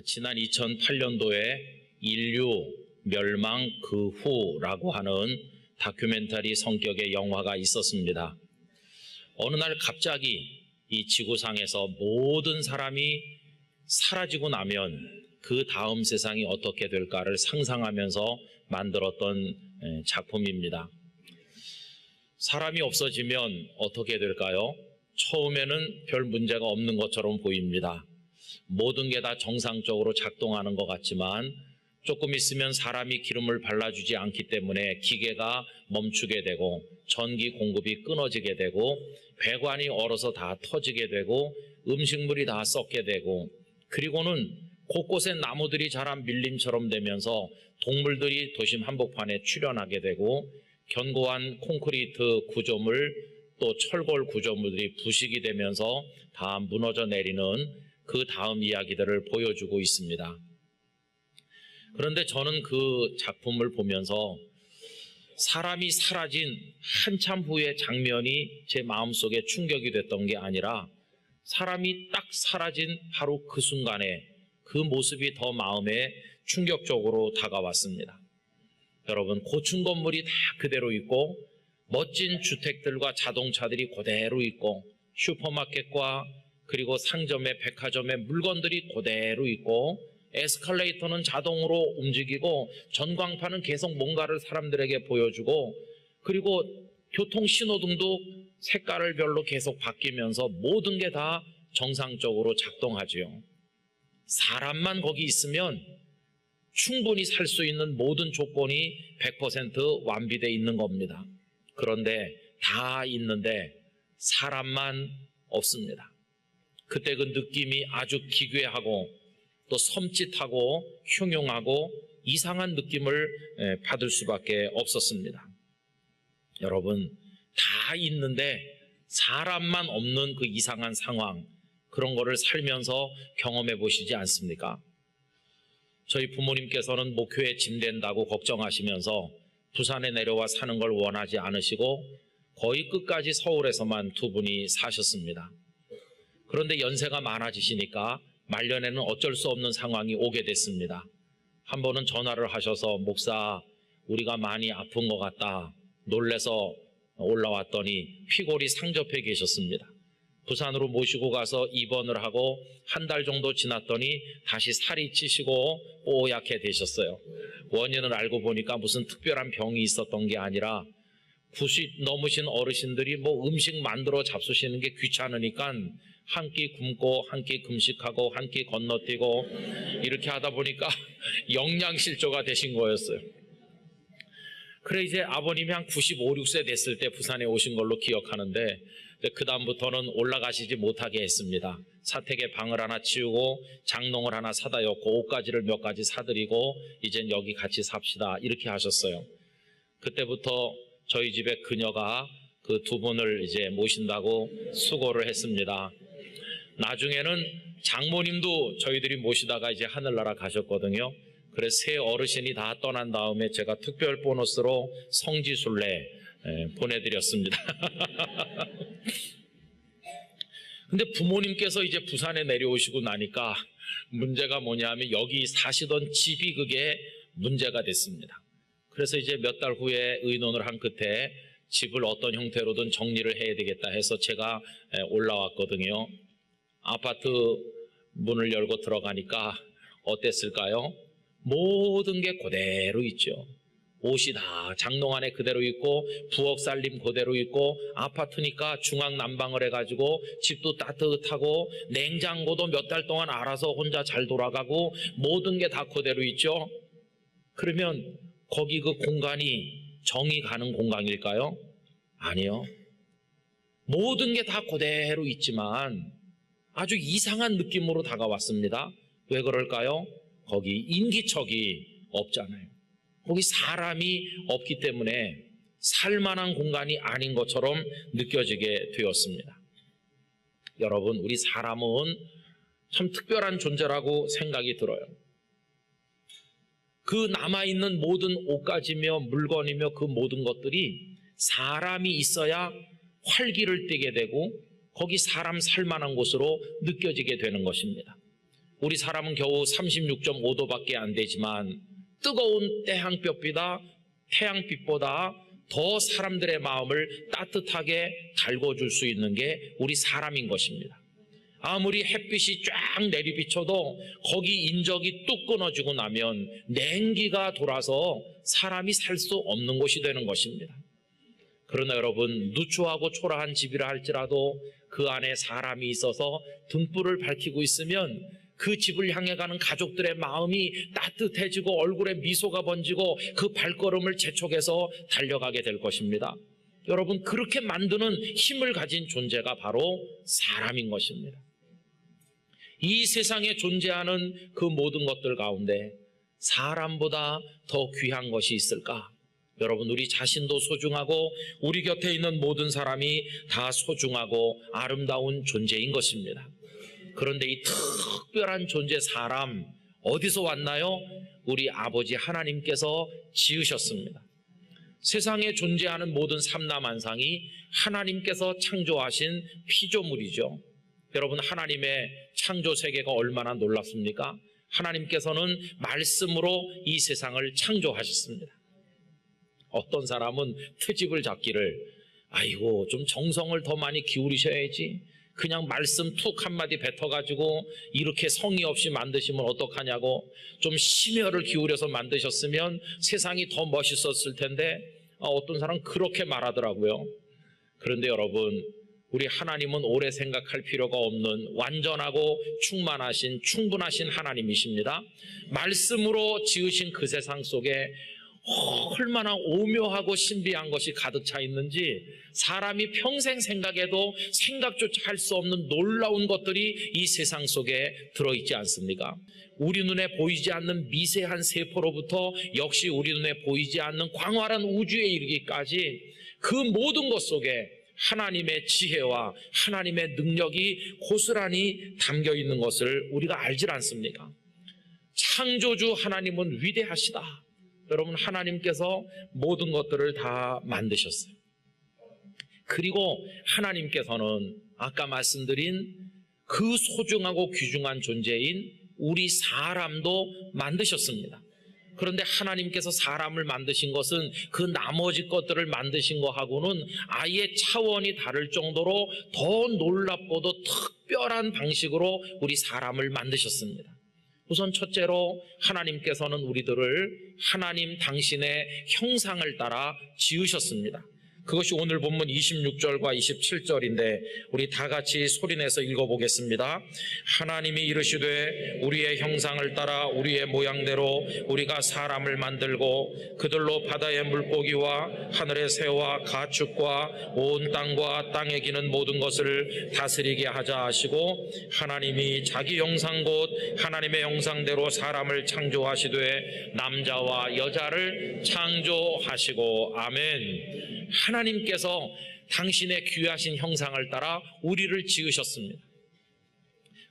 지난 2008년도에 인류 멸망 그 후라고 하는 다큐멘터리 성격의 영화가 있었습니다. 어느 날 갑자기 이 지구상에서 모든 사람이 사라지고 나면 그 다음 세상이 어떻게 될까를 상상하면서 만들었던 작품입니다. 사람이 없어지면 어떻게 될까요? 처음에는 별 문제가 없는 것처럼 보입니다. 모든 게 다 정상적으로 작동하는 것 같지만 조금 있으면 사람이 기름을 발라주지 않기 때문에 기계가 멈추게 되고 전기 공급이 끊어지게 되고 배관이 얼어서 다 터지게 되고 음식물이 다 썩게 되고 그리고는 곳곳에 나무들이 자란 밀림처럼 되면서 동물들이 도심 한복판에 출현하게 되고 견고한 콘크리트 구조물 또 철골 구조물들이 부식이 되면서 다 무너져 내리는 그 다음 이야기들을 보여주고 있습니다. 그런데 저는 그 작품을 보면서 사람이 사라진 한참 후의 장면이 제 마음속에 충격이 됐던 게 아니라 사람이 딱 사라진 바로 그 순간에 그 모습이 더 마음에 충격적으로 다가왔습니다. 여러분, 고층 건물이 다 그대로 있고 멋진 주택들과 자동차들이 그대로 있고 슈퍼마켓과 그리고 상점의 백화점의 물건들이 그대로 있고 에스컬레이터는 자동으로 움직이고 전광판은 계속 뭔가를 사람들에게 보여주고 그리고 교통신호등도 색깔을 별로 계속 바뀌면서 모든 게 다 정상적으로 작동하지요. 사람만 거기 있으면 충분히 살 수 있는 모든 조건이 100% 완비되어 있는 겁니다. 그런데 다 있는데 사람만 없습니다. 그때 그 느낌이 아주 기괴하고 또 섬찟하고 흉흉하고 이상한 느낌을 받을 수밖에 없었습니다. 여러분, 다 있는데 사람만 없는 그 이상한 상황, 그런 거를 살면서 경험해 보시지 않습니까? 저희 부모님께서는 목표에 짐된다고 걱정하시면서 부산에 내려와 사는 걸 원하지 않으시고 거의 끝까지 서울에서만 두 분이 사셨습니다. 그런데 연세가 많아지시니까 말년에는 어쩔 수 없는 상황이 오게 됐습니다. 한 번은 전화를 하셔서 목사, 우리가 많이 아픈 것 같다. 놀래서 올라왔더니 피골이 상접해 계셨습니다. 부산으로 모시고 가서 입원을 하고 한 달 정도 지났더니 다시 살이 찌시고 뽀얗게 되셨어요. 원인을 알고 보니까 무슨 특별한 병이 있었던 게 아니라 90 넘으신 어르신들이 뭐 음식 만들어 잡수시는 게 귀찮으니까 한 끼 굶고 한 끼 금식하고 한 끼 건너뛰고 이렇게 하다 보니까 영양실조가 되신 거였어요. 그래 이제 아버님이 한 95, 6세 됐을 때 부산에 오신 걸로 기억하는데 그 다음부터는 올라가시지 못하게 했습니다. 사택에 방을 하나 치우고 장롱을 하나 사다 였고 옷가지를 몇 가지 사드리고 이젠 여기 같이 삽시다 이렇게 하셨어요. 그때부터 저희 집에 그녀가 그 두 분을 이제 모신다고 수고를 했습니다. 나중에는 장모님도 저희들이 모시다가 이제 하늘나라 가셨거든요. 그래서 세 어르신이 다 떠난 다음에 제가 특별 보너스로 성지순례 보내드렸습니다. 근데 부모님께서 이제 부산에 내려오시고 나니까 문제가 뭐냐면 여기 사시던 집이 그게 문제가 됐습니다. 그래서 이제 몇 달 후에 의논을 한 끝에 집을 어떤 형태로든 정리를 해야 되겠다 해서 제가 올라왔거든요. 아파트 문을 열고 들어가니까 어땠을까요? 모든 게 그대로 있죠. 옷이 다 장롱 안에 그대로 있고 부엌 살림 그대로 있고 아파트니까 중앙 난방을 해가지고 집도 따뜻하고 냉장고도 몇 달 동안 알아서 혼자 잘 돌아가고 모든 게 다 그대로 있죠. 그러면 거기 그 공간이 정이 가는 공간일까요? 아니요. 모든 게 다 그대로 있지만 아주 이상한 느낌으로 다가왔습니다. 왜 그럴까요? 거기 인기척이 없잖아요. 거기 사람이 없기 때문에 살만한 공간이 아닌 것처럼 느껴지게 되었습니다. 여러분, 우리 사람은 참 특별한 존재라고 생각이 들어요. 그 남아있는 모든 옷가지며 물건이며 그 모든 것들이 사람이 있어야 활기를 띠게 되고 거기 사람 살만한 곳으로 느껴지게 되는 것입니다. 우리 사람은 겨우 36.5도밖에 안 되지만 뜨거운 태양빛보다 더 사람들의 마음을 따뜻하게 달궈줄 수 있는 게 우리 사람인 것입니다. 아무리 햇빛이 쫙 내리비쳐도 거기 인적이 뚝 끊어지고 나면 냉기가 돌아서 사람이 살 수 없는 곳이 되는 것입니다. 그러나 여러분, 누추하고 초라한 집이라 할지라도 그 안에 사람이 있어서 등불을 밝히고 있으면 그 집을 향해 가는 가족들의 마음이 따뜻해지고 얼굴에 미소가 번지고 그 발걸음을 재촉해서 달려가게 될 것입니다. 여러분, 그렇게 만드는 힘을 가진 존재가 바로 사람인 것입니다. 이 세상에 존재하는 그 모든 것들 가운데 사람보다 더 귀한 것이 있을까? 여러분, 우리 자신도 소중하고 우리 곁에 있는 모든 사람이 다 소중하고 아름다운 존재인 것입니다. 그런데 이 특별한 존재 사람 어디서 왔나요? 우리 아버지 하나님께서 지으셨습니다. 세상에 존재하는 모든 삼라만상이 하나님께서 창조하신 피조물이죠. 여러분, 하나님의 창조 세계가 얼마나 놀랍습니까? 하나님께서는 말씀으로 이 세상을 창조하셨습니다. 어떤 사람은 트집을 잡기를, 아이고 좀 정성을 더 많이 기울이셔야지, 그냥 말씀 툭 한마디 뱉어가지고 이렇게 성의 없이 만드시면 어떡하냐고, 좀 심혈을 기울여서 만드셨으면 세상이 더 멋있었을 텐데, 어떤 사람은 그렇게 말하더라고요. 그런데 여러분, 우리 하나님은 오래 생각할 필요가 없는 완전하고 충분하신 하나님이십니다. 말씀으로 지으신 그 세상 속에 얼마나 오묘하고 신비한 것이 가득 차 있는지 사람이 평생 생각해도 생각조차 할 수 없는 놀라운 것들이 이 세상 속에 들어있지 않습니까? 우리 눈에 보이지 않는 미세한 세포로부터 역시 우리 눈에 보이지 않는 광활한 우주에 이르기까지 그 모든 것 속에 하나님의 지혜와 하나님의 능력이 고스란히 담겨 있는 것을 우리가 알질 않습니까? 창조주 하나님은 위대하시다. 여러분, 하나님께서 모든 것들을 다 만드셨어요. 그리고 하나님께서는 아까 말씀드린 그 소중하고 귀중한 존재인 우리 사람도 만드셨습니다. 그런데 하나님께서 사람을 만드신 것은 그 나머지 것들을 만드신 것하고는 아예 차원이 다를 정도로 더 놀랍고도 특별한 방식으로 우리 사람을 만드셨습니다. 우선 첫째로 하나님께서는 우리들을 하나님 당신의 형상을 따라 지으셨습니다. 그것이 오늘 본문 26절과 27절인데 우리 다 같이 소리내서 읽어보겠습니다. 하나님이 이르시되 우리의 형상을 따라 우리의 모양대로 우리가 사람을 만들고 그들로 바다의 물고기와 하늘의 새와 가축과 온 땅과 땅에 기는 모든 것을 다스리게 하자 하시고, 하나님이 자기 형상 곧 하나님의 형상대로 사람을 창조하시되 남자와 여자를 창조하시고. 아멘. 하나님께서 당신의 귀하신 형상을 따라 우리를 지으셨습니다.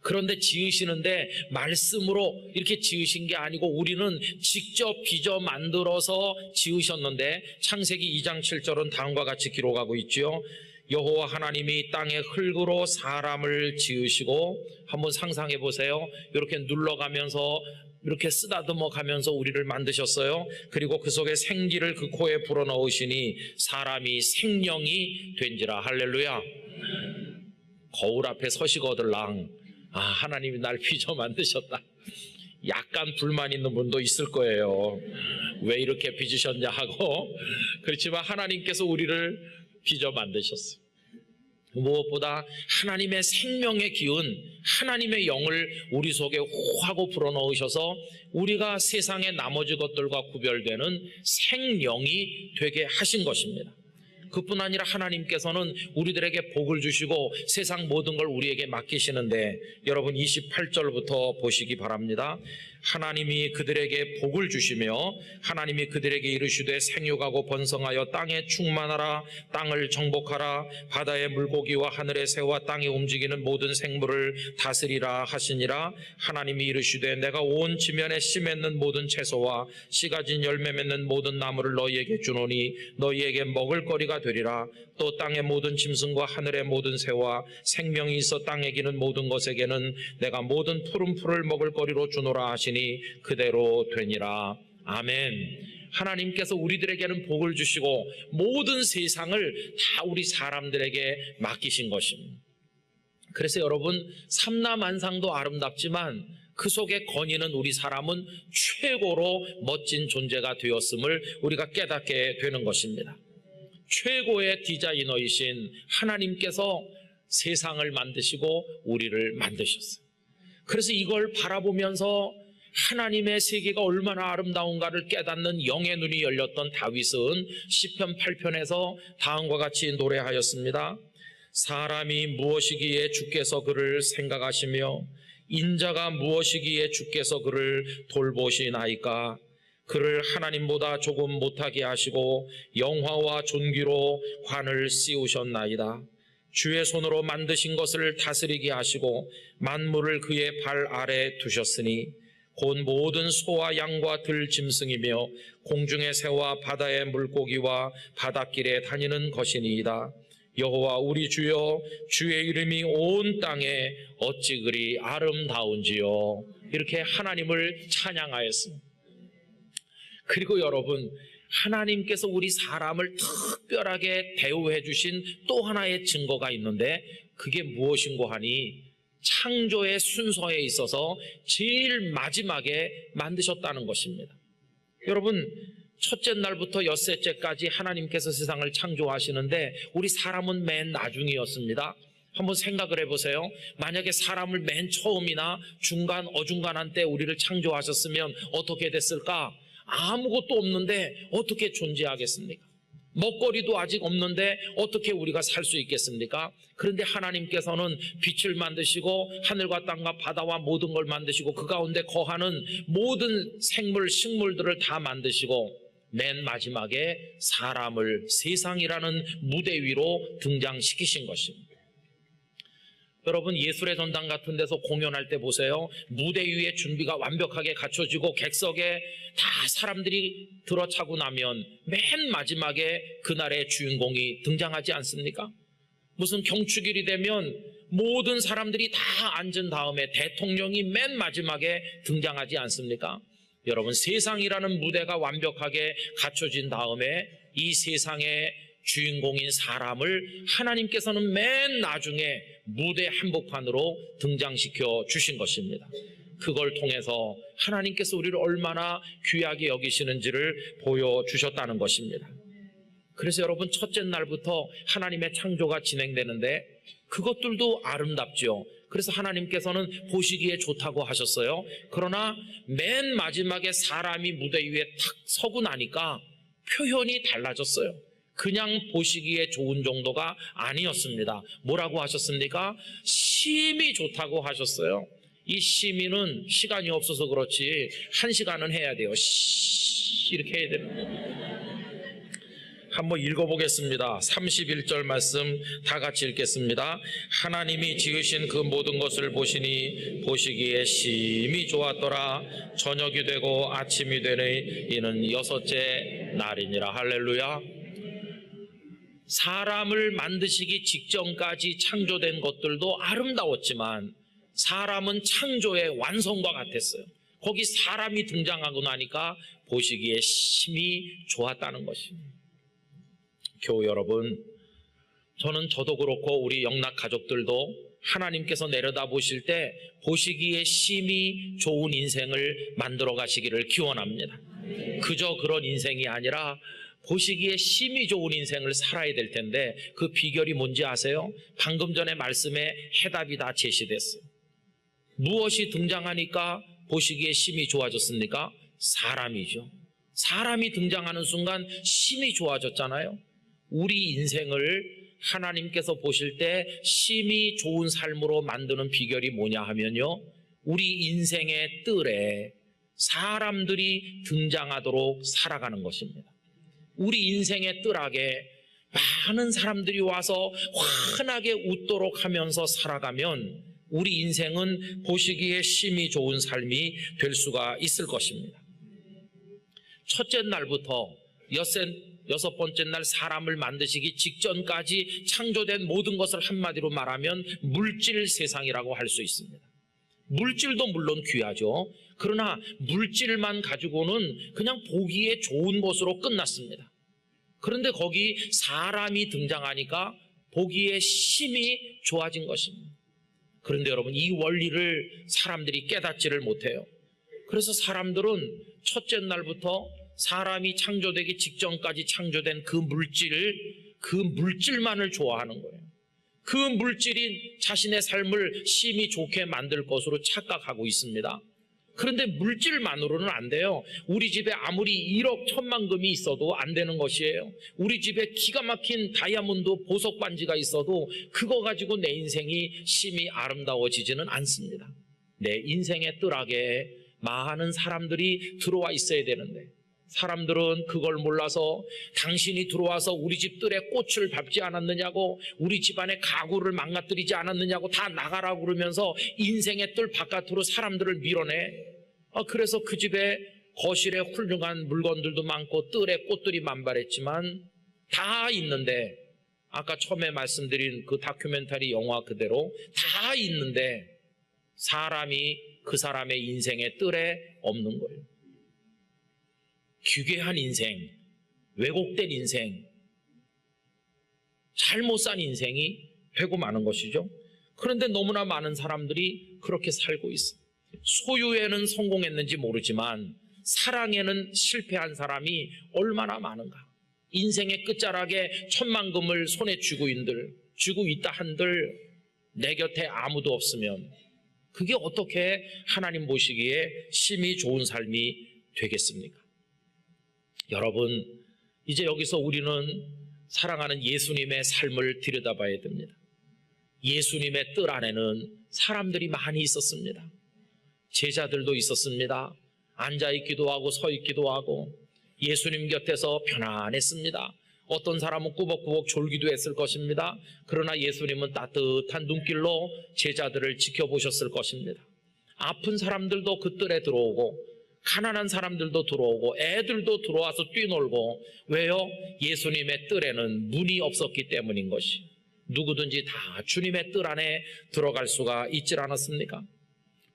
그런데 지으시는데 말씀으로 이렇게 지으신 게 아니고 우리는 직접 빚어 만들어서 지으셨는데, 창세기 2장 7절은 다음과 같이 기록하고 있죠. 여호와 하나님이 땅의 흙으로 사람을 지으시고, 한번 상상해 보세요. 이렇게 눌러가면서 이렇게 쓰다듬어 가면서 우리를 만드셨어요. 그리고 그 속에 생기를 그 코에 불어넣으시니 사람이 생명이 된지라. 할렐루야. 거울 앞에 서시거들랑, 아, 하나님이 날 빚어 만드셨다. 약간 불만 있는 분도 있을 거예요. 왜 이렇게 빚으셨냐 하고. 그렇지만 하나님께서 우리를 빚어 만드셨어요. 무엇보다 하나님의 생명의 기운, 하나님의 영을 우리 속에 호하고 불어넣으셔서 우리가 세상의 나머지 것들과 구별되는 생명이 되게 하신 것입니다. 그뿐 아니라 하나님께서는 우리들에게 복을 주시고 세상 모든 걸 우리에게 맡기시는데, 여러분 28절부터 보시기 바랍니다. 하나님이 그들에게 복을 주시며 하나님이 그들에게 이르시되 생육하고 번성하여 땅에 충만하라, 땅을 정복하라, 바다의 물고기와 하늘의 새와 땅에 움직이는 모든 생물을 다스리라 하시니라. 하나님이 이르시되 내가 온 지면에 씨 맺는 모든 채소와 씨 가진 열매 맺는 모든 나무를 너희에게 주노니 너희에게 먹을 거리가 내가 되리라. 또 땅의 모든 짐승과 하늘의 모든 새와 생명이 있어 땅에 기는 모든 것에게는 내가 모든 푸른 풀을 먹을 거리로 주노라 하시니 그대로 되니라. 아멘. 하나님께서 우리들에게는 복을 주시고 모든 세상을 다 우리 사람들에게 맡기신 것입니다. 그래서 여러분, 삼라만상도 아름답지만 그 속에 거니는 우리 사람은 최고로 멋진 존재가 되었음을 우리가 깨닫게 되는 것입니다. 최고의 디자이너이신 하나님께서 세상을 만드시고 우리를 만드셨어요. 그래서 이걸 바라보면서 하나님의 세계가 얼마나 아름다운가를 깨닫는 영의 눈이 열렸던 다윗은 시편 8편에서 다음과 같이 노래하였습니다. 사람이 무엇이기에 주께서 그를 생각하시며 인자가 무엇이기에 주께서 그를 돌보시나이까. 그를 하나님보다 조금 못하게 하시고 영화와 존귀로 관을 씌우셨나이다. 주의 손으로 만드신 것을 다스리게 하시고 만물을 그의 발 아래 두셨으니 곧 모든 소와 양과 들 짐승이며 공중의 새와 바다의 물고기와 바닷길에 다니는 것이니이다. 여호와 우리 주여, 주의 이름이 온 땅에 어찌 그리 아름다운지요. 이렇게 하나님을 찬양하였습니다. 그리고 여러분, 하나님께서 우리 사람을 특별하게 대우해 주신 또 하나의 증거가 있는데 그게 무엇인고 하니 창조의 순서에 있어서 제일 마지막에 만드셨다는 것입니다. 여러분, 첫째 날부터 엿새째까지 하나님께서 세상을 창조하시는데 우리 사람은 맨 나중이었습니다. 한번 생각을 해보세요. 만약에 사람을 맨 처음이나 중간, 어중간한 때 우리를 창조하셨으면 어떻게 됐을까? 아무것도 없는데 어떻게 존재하겠습니까? 먹거리도 아직 없는데 어떻게 우리가 살 수 있겠습니까? 그런데 하나님께서는 빛을 만드시고 하늘과 땅과 바다와 모든 걸 만드시고 그 가운데 거하는 모든 생물, 식물들을 다 만드시고 맨 마지막에 사람을 세상이라는 무대 위로 등장시키신 것입니다. 여러분, 예술의 전당 같은 데서 공연할 때 보세요. 무대 위에 준비가 완벽하게 갖춰지고 객석에 다 사람들이 들어차고 나면 맨 마지막에 그날의 주인공이 등장하지 않습니까? 무슨 경축일이 되면 모든 사람들이 다 앉은 다음에 대통령이 맨 마지막에 등장하지 않습니까? 여러분, 세상이라는 무대가 완벽하게 갖춰진 다음에 이 세상의 주인공인 사람을 하나님께서는 맨 나중에 무대 한복판으로 등장시켜 주신 것입니다. 그걸 통해서 하나님께서 우리를 얼마나 귀하게 여기시는지를 보여주셨다는 것입니다. 그래서 여러분, 첫째 날부터 하나님의 창조가 진행되는데 그것들도 아름답죠. 그래서 하나님께서는 보시기에 좋다고 하셨어요. 그러나 맨 마지막에 사람이 무대 위에 탁 서고 나니까 표현이 달라졌어요. 그냥 보시기에 좋은 정도가 아니었습니다. 뭐라고 하셨습니까? 심히 좋다고 하셨어요. 이 심히는 시간이 없어서 그렇지 1시간은 해야 돼요. 이렇게 해야 됩니다. 한번 읽어보겠습니다. 31절 말씀 다 같이 읽겠습니다. 하나님이 지으신 그 모든 것을 보시니 보시기에 심히 좋았더라. 저녁이 되고 아침이 되니 이는 여섯째 날이니라. 할렐루야. 사람을 만드시기 직전까지 창조된 것들도 아름다웠지만 사람은 창조의 완성과 같았어요. 거기 사람이 등장하고 나니까 보시기에 심히 좋았다는 것입니다. 교우 여러분, 저도 그렇고 우리 영락 가족들도 하나님께서 내려다보실 때 보시기에 심히 좋은 인생을 만들어 가시기를 기원합니다. 그저 그런 인생이 아니라 보시기에 심히 좋은 인생을 살아야 될 텐데 그 비결이 뭔지 아세요? 방금 전에 말씀에 해답이 다 제시됐어요. 무엇이 등장하니까 보시기에 심히 좋아졌습니까? 사람이죠. 사람이 등장하는 순간 심히 좋아졌잖아요. 우리 인생을 하나님께서 보실 때 심히 좋은 삶으로 만드는 비결이 뭐냐 하면요, 우리 인생의 뜰에 사람들이 등장하도록 살아가는 것입니다. 우리 인생의 뜰하게 많은 사람들이 와서 환하게 웃도록 하면서 살아가면 우리 인생은 보시기에 심히 좋은 삶이 될 수가 있을 것입니다. 첫째 날부터 6번째 날 사람을 만드시기 직전까지 창조된 모든 것을 한마디로 말하면 물질 세상이라고 할 수 있습니다. 물질도 물론 귀하죠. 그러나 물질만 가지고는 그냥 보기에 좋은 것으로 끝났습니다. 그런데 거기 사람이 등장하니까 보기에 심히 좋아진 것입니다. 그런데 여러분, 이 원리를 사람들이 깨닫지를 못해요. 그래서 사람들은 첫째 날부터 사람이 창조되기 직전까지 창조된 그 물질만을 좋아하는 거예요. 그 물질이 자신의 삶을 심히 좋게 만들 것으로 착각하고 있습니다. 그런데 물질만으로는 안 돼요. 우리 집에 아무리 1억 1,000만 금이 있어도 안 되는 것이에요. 우리 집에 기가 막힌 다이아몬드 보석 반지가 있어도 그거 가지고 내 인생이 심히 아름다워지지는 않습니다. 내 인생의 뜰하게 많은 사람들이 들어와 있어야 되는데, 사람들은 그걸 몰라서 당신이 들어와서 우리 집 뜰에 꽃을 밟지 않았느냐고, 우리 집안의 가구를 망가뜨리지 않았느냐고 다 나가라고 그러면서 인생의 뜰 바깥으로 사람들을 밀어내. 그래서 그 집에 거실에 훌륭한 물건들도 많고 뜰에 꽃들이 만발했지만 다 있는데, 아까 처음에 말씀드린 그 다큐멘터리 영화 그대로 다 있는데 사람이 그 사람의 인생의 뜰에 없는 거예요. 기괴한 인생, 왜곡된 인생, 잘못 산 인생이 되고 마는 것이죠. 그런데 너무나 많은 사람들이 그렇게 살고 있어요. 소유에는 성공했는지 모르지만 사랑에는 실패한 사람이 얼마나 많은가. 인생의 끝자락에 1,000만 금을 손에 쥐고 있다 한들 내 곁에 아무도 없으면 그게 어떻게 하나님 보시기에 심히 좋은 삶이 되겠습니까? 여러분, 이제 여기서 우리는 사랑하는 예수님의 삶을 들여다봐야 됩니다. 예수님의 뜰 안에는 사람들이 많이 있었습니다. 제자들도 있었습니다. 앉아있기도 하고 서있기도 하고 예수님 곁에서 편안했습니다. 어떤 사람은 꾸벅꾸벅 졸기도 했을 것입니다. 그러나 예수님은 따뜻한 눈길로 제자들을 지켜보셨을 것입니다. 아픈 사람들도 그 뜰에 들어오고 가난한 사람들도 들어오고 애들도 들어와서 뛰놀고. 왜요? 예수님의 뜰에는 문이 없었기 때문인 것이. 누구든지 다 주님의 뜰 안에 들어갈 수가 있질 않았습니까?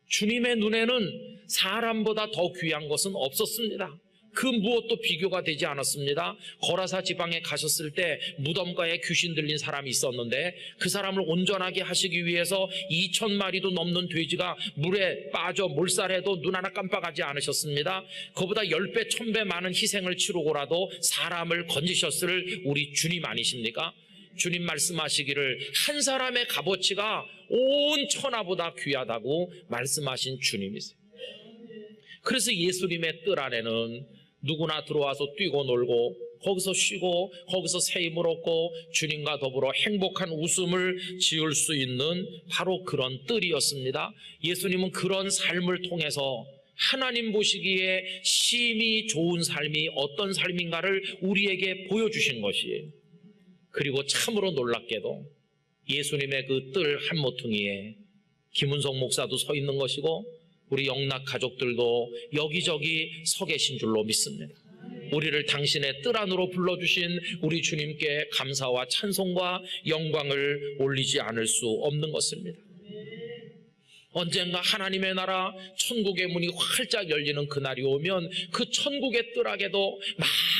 주님의 눈에는 사람보다 더 귀한 것은 없었습니다. 그 무엇도 비교가 되지 않았습니다. 거라사 지방에 가셨을 때 무덤가에 귀신 들린 사람이 있었는데 그 사람을 온전하게 하시기 위해서 2,000마리도 넘는 돼지가 물에 빠져 몰살해도 눈 하나 깜빡하지 않으셨습니다. 그보다 10배, 1,000배 많은 희생을 치르고라도 사람을 건지셨을 우리 주님 아니십니까? 주님 말씀하시기를 한 사람의 값어치가 온 천하보다 귀하다고 말씀하신 주님이세요. 그래서 예수님의 뜰 안에는 누구나 들어와서 뛰고 놀고 거기서 쉬고 거기서 새 힘을 얻고 주님과 더불어 행복한 웃음을 지을 수 있는 바로 그런 뜰이었습니다. 예수님은 그런 삶을 통해서 하나님 보시기에 심히 좋은 삶이 어떤 삶인가를 우리에게 보여주신 것이에요. 그리고 참으로 놀랍게도 예수님의 그 뜰 한 모퉁이에 김은성 목사도 서 있는 것이고 우리 영락 가족들도 여기저기 서 계신 줄로 믿습니다. 우리를 당신의 뜰 안으로 불러주신 우리 주님께 감사와 찬송과 영광을 올리지 않을 수 없는 것입니다. 언젠가 하나님의 나라 천국의 문이 활짝 열리는 그날이 오면 그 천국의 뜰 안에도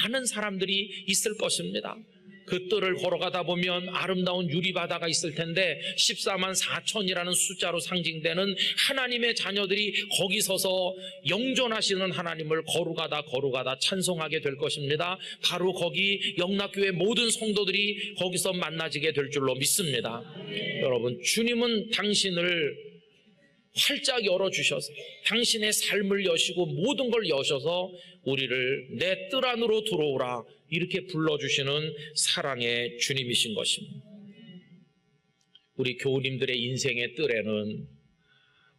많은 사람들이 있을 것입니다. 그 뜰을 걸어가다 보면 아름다운 유리바다가 있을 텐데 14만 4천이라는 숫자로 상징되는 하나님의 자녀들이 거기 서서 영존하시는 하나님을 거루가다 찬송하게 될 것입니다. 바로 거기 영락교회 모든 성도들이 거기서 만나지게 될 줄로 믿습니다. 여러분, 주님은 당신을 활짝 열어주셔서 당신의 삶을 여시고 모든 걸 여셔서 우리를 내 뜰 안으로 들어오라 이렇게 불러주시는 사랑의 주님이신 것입니다. 우리 교우님들의 인생의 뜰에는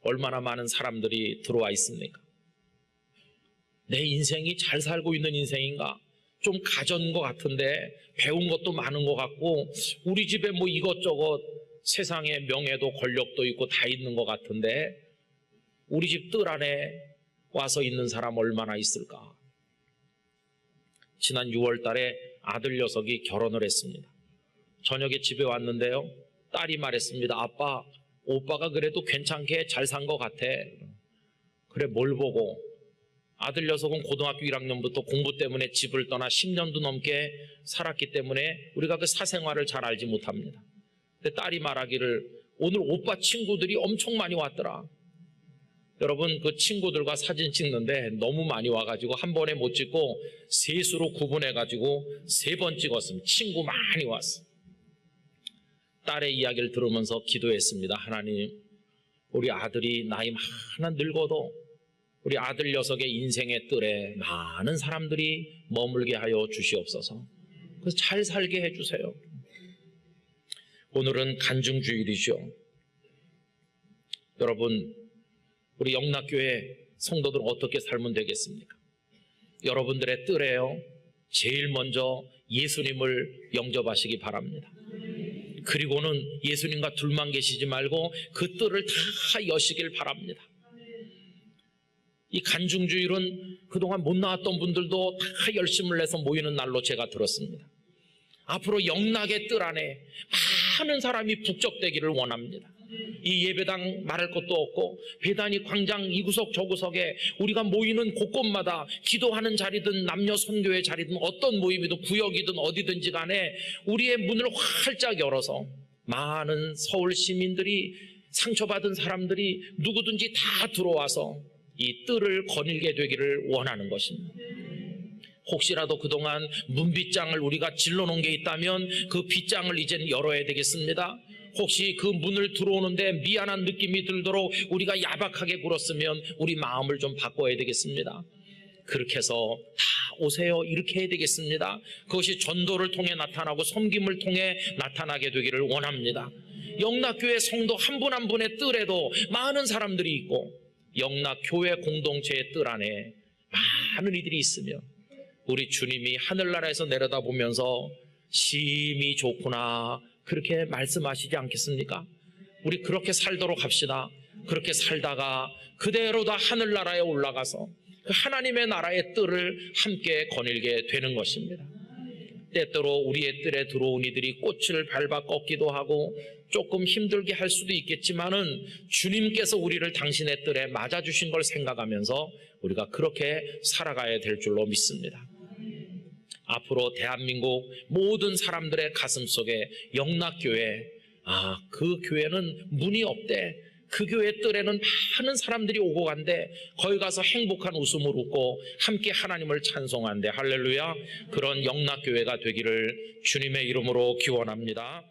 얼마나 많은 사람들이 들어와 있습니까? 내 인생이 잘 살고 있는 인생인가? 좀 가진 것 같은데 배운 것도 많은 것 같고 우리 집에 뭐 이것저것 세상에 명예도 권력도 있고 다 있는 것 같은데 우리 집 뜰 안에 와서 있는 사람 얼마나 있을까? 지난 6월 달에 아들 녀석이 결혼을 했습니다. 저녁에 집에 왔는데요. 딸이 말했습니다. 아빠, 오빠가 그래도 괜찮게 잘 산 것 같아. 그래, 뭘 보고? 아들 녀석은 고등학교 1학년부터 공부 때문에 집을 떠나 10년도 넘게 살았기 때문에 우리가 그 사생활을 잘 알지 못합니다. 근데 딸이 말하기를 오늘 오빠 친구들이 엄청 많이 왔더라. 여러분, 그 친구들과 사진 찍는데 너무 많이 와가지고 한 번에 못 찍고 세수로 구분해가지고 3번 찍었습니다. 친구 많이 왔어. 딸의 이야기를 들으면서 기도했습니다. 하나님, 우리 아들이 나이 많아 늙어도 우리 아들 녀석의 인생의 뜰에 많은 사람들이 머물게 하여 주시옵소서. 그래서 잘 살게 해주세요. 오늘은 간증주일이죠. 여러분, 우리 영락교회 성도들은 어떻게 살면 되겠습니까? 여러분들의 뜰에요, 제일 먼저 예수님을 영접하시기 바랍니다. 그리고는 예수님과 둘만 계시지 말고 그 뜰을 다 여시길 바랍니다. 이 간증주일은 그동안 못 나왔던 분들도 다 열심을 내서 모이는 날로 제가 들었습니다. 앞으로 영락의 뜰 안에 많은 사람이 북적되기를 원합니다. 이 예배당 말할 것도 없고 배단위 광장 이 구석 저 구석에 우리가 모이는 곳곳마다 기도하는 자리든 남녀 선교의 자리든 어떤 모임이든 구역이든 어디든지 간에 우리의 문을 활짝 열어서 많은 서울 시민들이, 상처받은 사람들이 누구든지 다 들어와서 이 뜰을 거닐게 되기를 원하는 것입니다. 혹시라도 그동안 문빗장을 우리가 질러놓은 게 있다면 그 빗장을 이제는 열어야 되겠습니다. 혹시 그 문을 들어오는데 미안한 느낌이 들도록 우리가 야박하게 굴었으면 우리 마음을 좀 바꿔야 되겠습니다. 그렇게 해서 다 오세요 이렇게 해야 되겠습니다. 그것이 전도를 통해 나타나고 섬김을 통해 나타나게 되기를 원합니다. 영락교회 성도 한 분 한 분의 뜰에도 많은 사람들이 있고 영락교회 공동체의 뜰 안에 많은 이들이 있으며 우리 주님이 하늘나라에서 내려다보면서 심히 좋구나 그렇게 말씀하시지 않겠습니까? 우리 그렇게 살도록 합시다. 그렇게 살다가 그대로 다 하늘나라에 올라가서 그 하나님의 나라의 뜰을 함께 거닐게 되는 것입니다. 때때로 우리의 뜰에 들어온 이들이 꽃을 밟아 꺾기도 하고 조금 힘들게 할 수도 있겠지만은 주님께서 우리를 당신의 뜰에 맞아주신 걸 생각하면서 우리가 그렇게 살아가야 될 줄로 믿습니다. 앞으로 대한민국 모든 사람들의 가슴 속에 영락교회, 그 교회는 문이 없대. 그 교회 뜰에는 많은 사람들이 오고 간대. 거기 가서 행복한 웃음을 웃고 함께 하나님을 찬송한대. 할렐루야. 그런 영락교회가 되기를 주님의 이름으로 기원합니다.